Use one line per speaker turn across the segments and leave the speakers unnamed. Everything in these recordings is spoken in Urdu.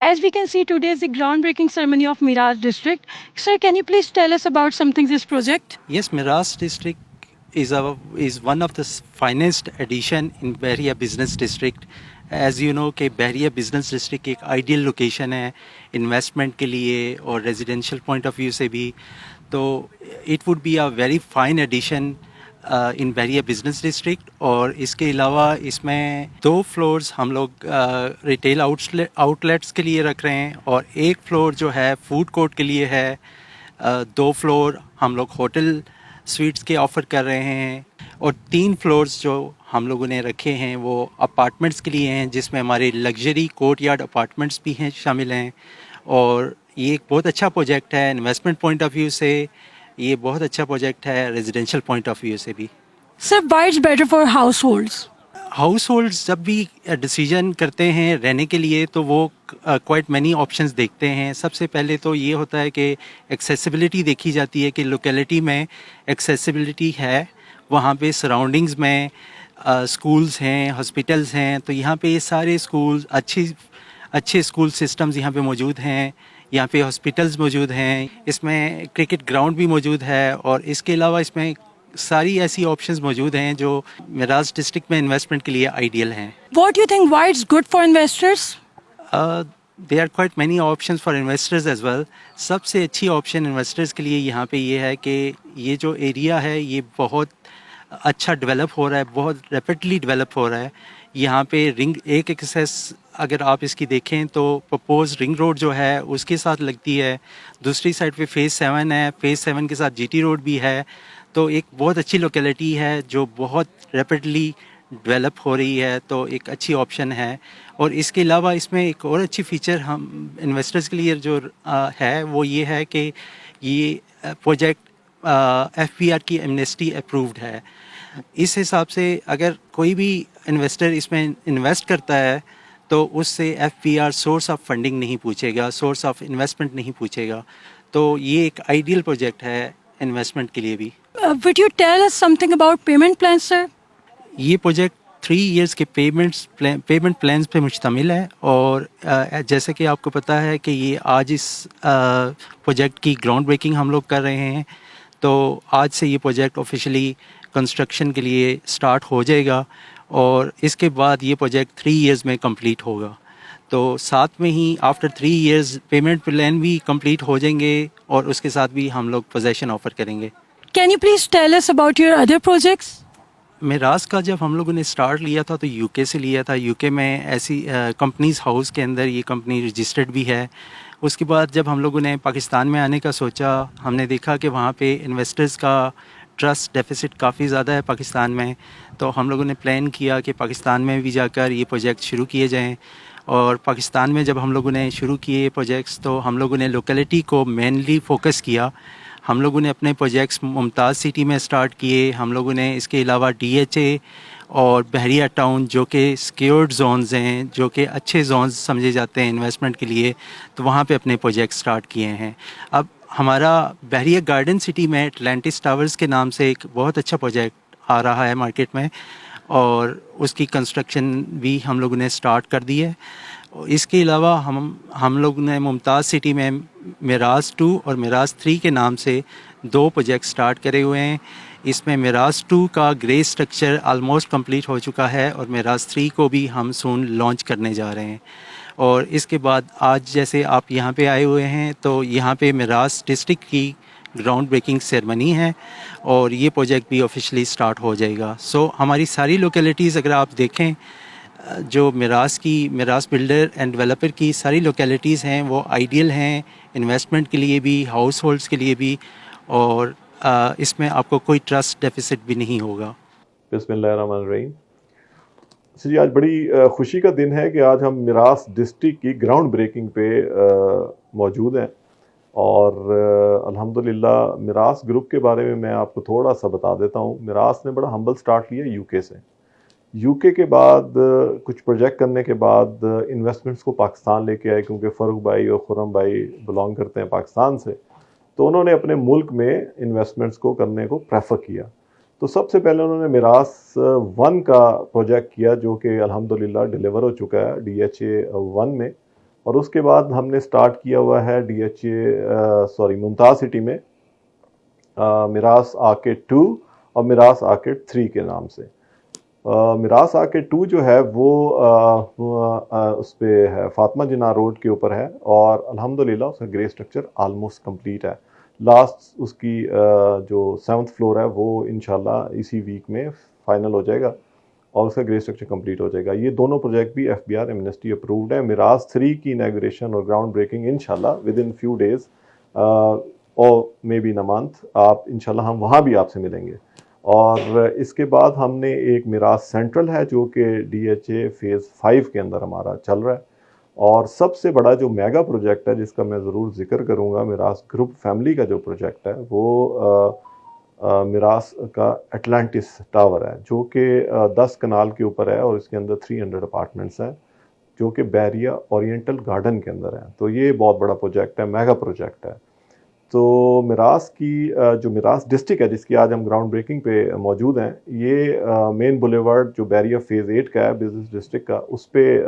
As we can see, today is the groundbreaking ceremony of Miraj district. Sir, can you please tell us about something this project?
Yes, Miraj district is one of the finest addition in Bahria business district, as you know کہ بحریہ بزنس ڈسٹرکٹ ایک آئیڈیل لوکیشن ہے انویسٹمنٹ کے لیے اور ریزیڈینشیل پوائنٹ آف ویو سے بھی. تو it would be a very fine addition in Bahria business district. اور اس کے علاوہ اس میں 2 فلورز ہم لوگ ریٹیل آؤٹ لیٹس کے لیے رکھ رہے ہیں اور 1 فلور جو ہے فوڈ کورٹ کے لیے ہے. 2 فلور ہم لوگ ہوٹل سویٹس کے آفر کر رہے ہیں اور 3 فلورز جو ہم لوگوں نے رکھے ہیں وہ اپارٹمنٹس کے لیے ہیں جس میں ہمارے لگژری کورٹ یارڈ اپارٹمنٹس بھی ہیں شامل ہیں. اور یہ ایک بہت اچھا پروجیکٹ ہے انویسٹمنٹ پوائنٹ آف ویو سے, یہ بہت اچھا پروجیکٹ ہے ریزیڈینشیل پوائنٹ آف ویو سے بھی.
Sir, why it's better for households?
House holds جب بھی ڈیسیجن کرتے ہیں رہنے کے لیے تو وہ کوائٹ مینی آپشنز دیکھتے ہیں. سب سے پہلے تو یہ ہوتا ہے کہ ایکسیسیبلٹی دیکھی جاتی ہے کہ لوکیلٹی میں ایکسیسیبلٹی ہے, وہاں پہ سراؤنڈنگز میں اسکولز ہیں, ہاسپٹلز ہیں. تو یہاں پہ یہ سارے اسکولز اچھے اسکول سسٹمز یہاں پہ موجود ہیں, یہاں پہ ہاسپٹلز موجود ہیں, اس میں کرکٹ گراؤنڈ بھی موجود ہے اور اس کے علاوہ اس میں ساری ایسی آپشنز موجود ہیں جو میراث ڈسٹرکٹ میں انویسٹمنٹ کے لیے آئیڈیل ہیں.
What do you think why it's good for investors?
There are quite many options for investors as well. سب سے اچھی آپشن انویسٹرز کے لیے یہاں پہ یہ ہے کہ یہ جو ایریا ہے یہ بہت اچھا ڈیولپ ہو رہا ہے, بہت ریپڈلی ڈیولپ ہو رہا ہے. یہاں پہ رنگ ایک ایکسیس اگر آپ اس کی دیکھیں تو پرپوز رنگ روڈ جو ہے اس کے ساتھ لگتی ہے, دوسری سائڈ پہ فیز 7 ہے, فیز 7 کے ساتھ جی ٹی روڈ بھی ہے. تو ایک بہت اچھی لوکیلٹی ہے جو بہت ریپڈلی ڈیولپ ہو رہی ہے, تو ایک اچھی آپشن ہے. اور اس کے علاوہ اس میں ایک اور اچھی فیچر ہم انویسٹرز کے لیے جو ہے وہ یہ ہے کہ یہ پروجیکٹ ایف پی آر کی ایمنیسٹی اپرووڈ ہے. اس حساب سے اگر کوئی بھی انویسٹر اس میں انویسٹ کرتا ہے تو اس سے F P R source of funding نہیں پوچھے گا, سورس آف انویسٹمنٹ نہیں پوچھے گا. تو یہ ایک آئیڈیل پروجیکٹ ہے انویسٹمنٹ کے لیے بھی.
Would you tell us something about payment plans, sir?
یہ پروجیکٹ 3 ایئرس کے پیمنٹ پلانس پہ مشتمل ہے اور جیسے کہ آپ کو پتہ ہے کہ یہ آج اس پروجیکٹ کی گراؤنڈ بریکنگ ہم لوگ کر رہے ہیں. تو آج سے یہ پروجیکٹ آفیشلی کنسٹرکشن کے لیے سٹارٹ ہو جائے گا اور اس کے بعد یہ پروجیکٹ 3 ایئرز میں کمپلیٹ ہوگا. تو ساتھ میں ہی آفٹر 3 ایئرز پیمنٹ پلان بھی کمپلیٹ ہو جائیں گے اور اس کے ساتھ بھی ہم لوگ پوزیشن آفر کریں گے.
Can you please tell us about your other projects?
میراث کا جب ہم لوگوں نے سٹارٹ لیا تھا تو یو کے سے لیا تھا. یو کے میں ایسی کمپنیز ہاؤس کے اندر یہ کمپنی رجسٹرڈ بھی ہے. اس کے بعد جب ہم لوگوں نے پاکستان میں آنے کا سوچا, ہم نے دیکھا کہ وہاں پہ انویسٹرز کا ٹرسٹ ڈیفیسٹ کافی زیادہ ہے پاکستان میں. تو ہم لوگوں نے پلان کیا کہ پاکستان میں بھی جا کر یہ پروجیکٹ شروع کیے جائیں. اور پاکستان میں جب ہم لوگوں نے شروع کیے پروجیکٹس تو ہم لوگوں نے لوکیلٹی کو مینلی فوکس کیا. ہم لوگوں نے اپنے پروجیکٹس ممتاز سٹی میں سٹارٹ کیے. ہم لوگوں نے اس کے علاوہ ڈی ایچ اے اور بحریہ ٹاؤن جو کہ سیکیورڈ زونز ہیں, جو کہ اچھے زونز سمجھے جاتے ہیں انویسٹمنٹ کے لیے, تو وہاں پہ اپنے پروجیکٹ سٹارٹ کیے ہیں. اب ہمارا بحریہ گارڈن سٹی میں اٹلانٹس ٹاورز کے نام سے ایک بہت اچھا پروجیکٹ آ رہا ہے مارکیٹ میں اور اس کی کنسٹرکشن بھی ہم لوگوں نے سٹارٹ کر دی ہے. اس کے علاوہ ہم لوگ نے ممتاز سٹی میں میراث 2 اور میراث 3 کے نام سے 2 پروجیکٹ سٹارٹ کرے ہوئے ہیں. اس میں میراث 2 کا گرے اسٹرکچر آلموسٹ کمپلیٹ ہو چکا ہے اور میراث 3 کو بھی ہم سون لانچ کرنے جا رہے ہیں. اور اس کے بعد آج جیسے آپ یہاں پہ آئے ہوئے ہیں تو یہاں پہ میراث ڈسٹرکٹ کی گراؤنڈ بریکنگ سیرمنی ہے اور یہ پروجیکٹ بھی آفیشلی سٹارٹ ہو جائے گا. سو ہماری ساری لوکیلٹیز اگر آپ دیکھیں جو میراث بلڈر اینڈ ڈیولپر کی ساری لوکیلٹیز ہیں وہ آئیڈیل ہیں انویسٹمنٹ کے لیے بھی, ہاؤس ہولڈس کے لیے بھی, اور اس میں آپ کو کوئی ٹرسٹ ڈیفیسٹ بھی نہیں ہوگا.
بسم اللہ الرحمن الرحیم. جی آج بڑی خوشی کا دن ہے کہ آج ہم میراث ڈسٹرکٹ کی گراؤنڈ بریکنگ پہ موجود ہیں اور الحمدللہ میراث گروپ کے بارے میں آپ کو تھوڑا سا بتا دیتا ہوں. میراث نے بڑا ہمبل سٹارٹ لیا یو کے سے. یو کے بعد کچھ پروجیکٹ کرنے کے بعد انویسٹمنٹس کو پاکستان لے کے آئے کیونکہ فروغ بھائی اور خرم بھائی بلانگ کرتے ہیں پاکستان سے, تو انہوں نے اپنے ملک میں انویسٹمنٹس کو کرنے کو پریفر کیا. تو سب سے پہلے انہوں نے میراث 1 کا پروجیکٹ کیا جو کہ الحمدللہ ڈیلیور ہو چکا ہے ڈی ایچ اے 1 میں, اور اس کے بعد ہم نے سٹارٹ کیا ہوا ہے D H A Mumtaz city میں میراث آرکیڈ 2 اور میراث آرکیڈ 3 کے نام سے. میراث آکے 2 جو ہے وہ اس پہ ہے فاطمہ جناح روڈ کے اوپر ہے، اور الحمدللہ اس کا گرے اسٹرکچر آلموسٹ کمپلیٹ ہے. لاسٹ اس کی جو 7th فلور ہے وہ انشاءاللہ اسی ویک میں فائنل ہو جائے گا اور اس کا گرے اسٹرکچر کمپلیٹ ہو جائے گا. یہ دونوں پروجیکٹ بھی FBR ایمنسٹی اپرووڈ ہیں. میراث 3 کی اناگوریشن اور گراؤنڈ بریکنگ انشاءاللہ ود ان فیو ڈیز اور may be in a month آپ انشاءاللہ ہم وہاں بھی آپ سے ملیں گے. اور اس کے بعد ہم نے ایک میراث سینٹرل ہے جو کہ DHA فیز 5 کے اندر ہمارا چل رہا ہے. اور سب سے بڑا جو میگا پروجیکٹ ہے جس کا میں ضرور ذکر کروں گا، میراث گروپ فیملی کا جو پروجیکٹ ہے وہ میراث کا اٹلانٹس ٹاور ہے جو کہ 10 کنال کے اوپر ہے اور اس کے اندر 300 اپارٹمنٹس ہیں جو کہ بحریہ اورینٹل گارڈن کے اندر ہیں. تو یہ بہت بڑا پروجیکٹ ہے، میگا پروجیکٹ ہے. تو میراث کی جو میراث ڈسٹرکٹ ہے جس کی آج ہم گراؤنڈ بریکنگ پہ موجود ہیں، یہ مین بولیورڈ جو بحریہ فیز 8 کا ہے بزنس ڈسٹرکٹ کا، اس پہ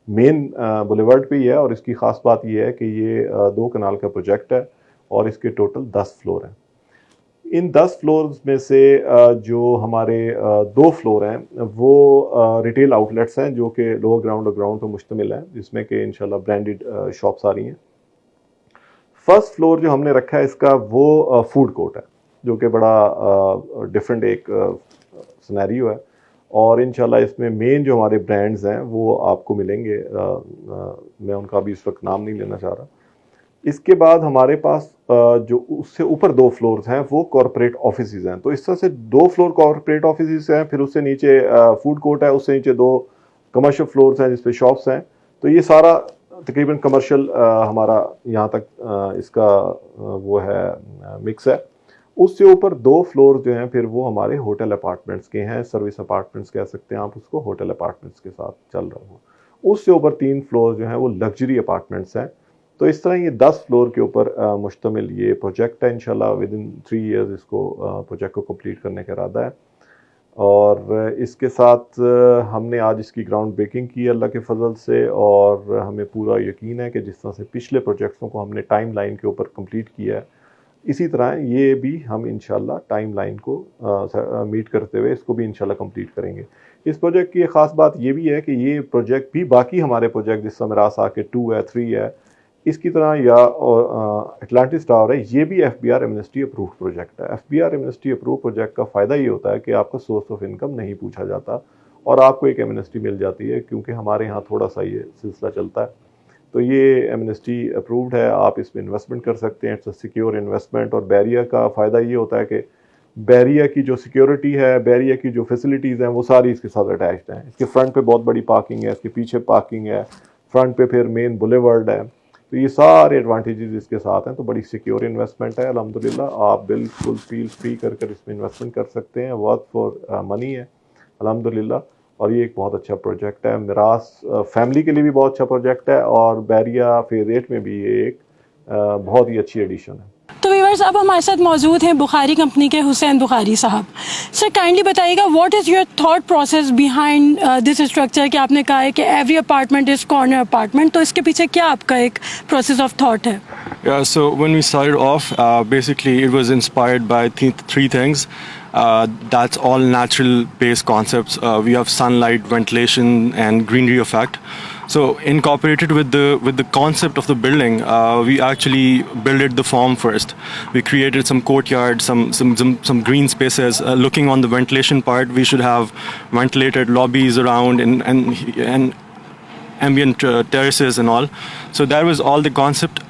مین بولیورڈ پہ ہی ہے. اور اس کی خاص بات یہ ہے کہ یہ 2 کنال کا پروجیکٹ ہے اور اس کے ٹوٹل 10 فلور ہیں. ان 10 فلورز میں سے جو ہمارے 2 فلور ہیں وہ ریٹیل آؤٹ لیٹس ہیں جو کہ لوور گراؤنڈ اور گراؤنڈ پہ مشتمل ہیں، جس میں کہ انشاءاللہ برانڈڈ شاپس آ رہی ہیں. فرسٹ فلور جو ہم نے رکھا ہے اس کا وہ فوڈ کورٹ ہے جو کہ بڑا ڈفرینٹ ایک سنیریو ہے. اور انشاءاللہ اس میں مین جو ہمارے برانڈز ہیں وہ آپ کو ملیں گے، میں ان کا بھی اس وقت نام نہیں لینا چاہ رہا. اس کے بعد ہمارے پاس جو اس سے اوپر 2 فلورز ہیں وہ کارپوریٹ آفیسز ہیں. تو اس طرح سے 2 فلور کارپوریٹ آفیسز ہیں، پھر اس سے نیچے فوڈ کورٹ ہے، اس سے نیچے 2 کمرشل فلورز ہیں جس پہ شاپس ہیں. تو یہ سارا تقریباً کمرشل ہمارا یہاں تک اس کا وہ ہے مکس ہے. اس سے اوپر 2 فلور جو ہیں پھر وہ ہمارے ہوٹل اپارٹمنٹس کے ہیں، سروس اپارٹمنٹس کہہ سکتے ہیں آپ اس کو، ہوٹل اپارٹمنٹس کے ساتھ چل رہا ہوں. اس سے اوپر 3 فلور جو ہیں وہ لگژری اپارٹمنٹس ہیں. تو اس طرح یہ 10 فلور کے اوپر مشتمل یہ پروجیکٹ ہے. انشاءاللہ ود ان 3 ایئرز اس کو پروجیکٹ کو کمپلیٹ کرنے کا ارادہ ہے. اور اس کے ساتھ ہم نے آج اس کی گراؤنڈ بریکنگ کی اللہ کے فضل سے، اور ہمیں پورا یقین ہے کہ جس طرح سے پچھلے پروجیکٹوں کو ہم نے ٹائم لائن کے اوپر کمپلیٹ کیا ہے، اسی طرح یہ بھی ہم انشاءاللہ ٹائم لائن کو میٹ کرتے ہوئے اس کو بھی انشاءاللہ کمپلیٹ کریں گے. اس پروجیکٹ کی ایک خاص بات یہ بھی ہے کہ یہ پروجیکٹ بھی باقی ہمارے پروجیکٹ جس سے میراث آکے 2 ہے، 3 ہے، اس کی طرح یا اٹلانٹس ٹاور ہے، یہ بھی FBR ایمنسٹی اپرووڈ پروجیکٹ ہے. FBR ایمنسٹی اپرووڈ پروجیکٹ کا فائدہ یہ ہوتا ہے کہ آپ کا سورس آف انکم نہیں پوچھا جاتا اور آپ کو ایک ایمنسٹی مل جاتی ہے، کیونکہ ہمارے ہاں تھوڑا سا یہ سلسلہ چلتا ہے. تو یہ ایمنسٹی اپرووڈ ہے، آپ اس میں انویسٹمنٹ کر سکتے ہیں. It's a secure investment. اور بحریہ کا فائدہ یہ ہوتا ہے کہ بحریہ کی جو سیکیورٹی ہے، بحریہ کی جو فیسلٹیز ہیں وہ ساری اس کے ساتھ اٹیچڈ ہیں. اس کے فرنٹ پہ بہت بڑی پارکنگ ہے، اس کے پیچھے پارکنگ ہے، فرنٹ پہ پھر مین بولیورڈ ہے. تو یہ سارے ایڈوانٹیجز اس کے ساتھ ہیں. تو بڑی سیکیور انویسٹمنٹ ہے الحمدللہ. آپ بالکل فیل فری کر اس میں انویسٹمنٹ کر سکتے ہیں. ورتھ فار منی ہے الحمدللہ. اور یہ ایک بہت اچھا پروجیکٹ ہے. میراث فیملی کے لیے بھی بہت اچھا پروجیکٹ ہے، اور بحریہ فیز 8 میں بھی یہ ایک بہت ہی اچھی ایڈیشن ہے.
تو ویورز اب ہمارے ساتھ موجود ہیں بخاری کمپنی کے حسین بخاری صاحب. سر کائنڈلی بتائیے گا what is your thought process behind this structure کہ آپ نے کہا ہے کہ every apartment is corner apartment, تو اس کے پیچھے کیا آپ کا ایک پروسیس آف تھاٹ ہے؟
Yeah, so when we started off, basically it was inspired by 3 things. That's all natural-based concepts. We have sunlight, ventilation, and greenery effect. So incorporated with the concept of the building, we actually built the form first. We created some courtyard, some green spaces. Looking on the ventilation part, we should have ventilated lobbies around and ambient terraces and all. So that was all the concept,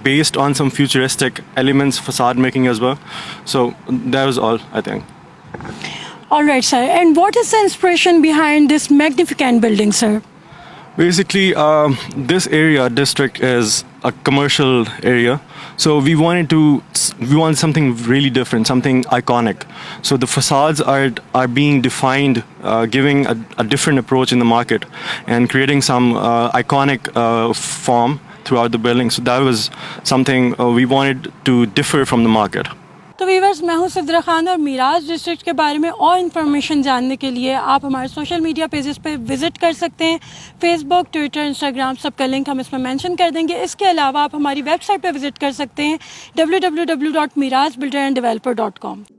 based on some futuristic elements, facade making as well. So that was all, I think.
All right, sir. And what is the inspiration behind this magnificent building, sir?
Basically, this district is a commercial area. So we wanted something really different, something iconic. So the facades are being defined, giving a different approach in the market and creating some iconic form throughout the building. So that was something we wanted to differ from the market.
تو ویورز میں ہوں صدرہ خان، اور میراث ڈسٹرکٹ کے بارے میں اور انفارمیشن جاننے کے لیے آپ ہمارے سوشل میڈیا پیجز پہ وزٹ کر سکتے ہیں. فیس بک، ٹویٹر، انسٹاگرام، سب کا لنک ہم اس میں مینشن کر دیں گے. اس کے علاوہ آپ ہماری ویب سائٹ پہ وزٹ کر سکتے ہیں www.mirasbuilderanddeveloper.com.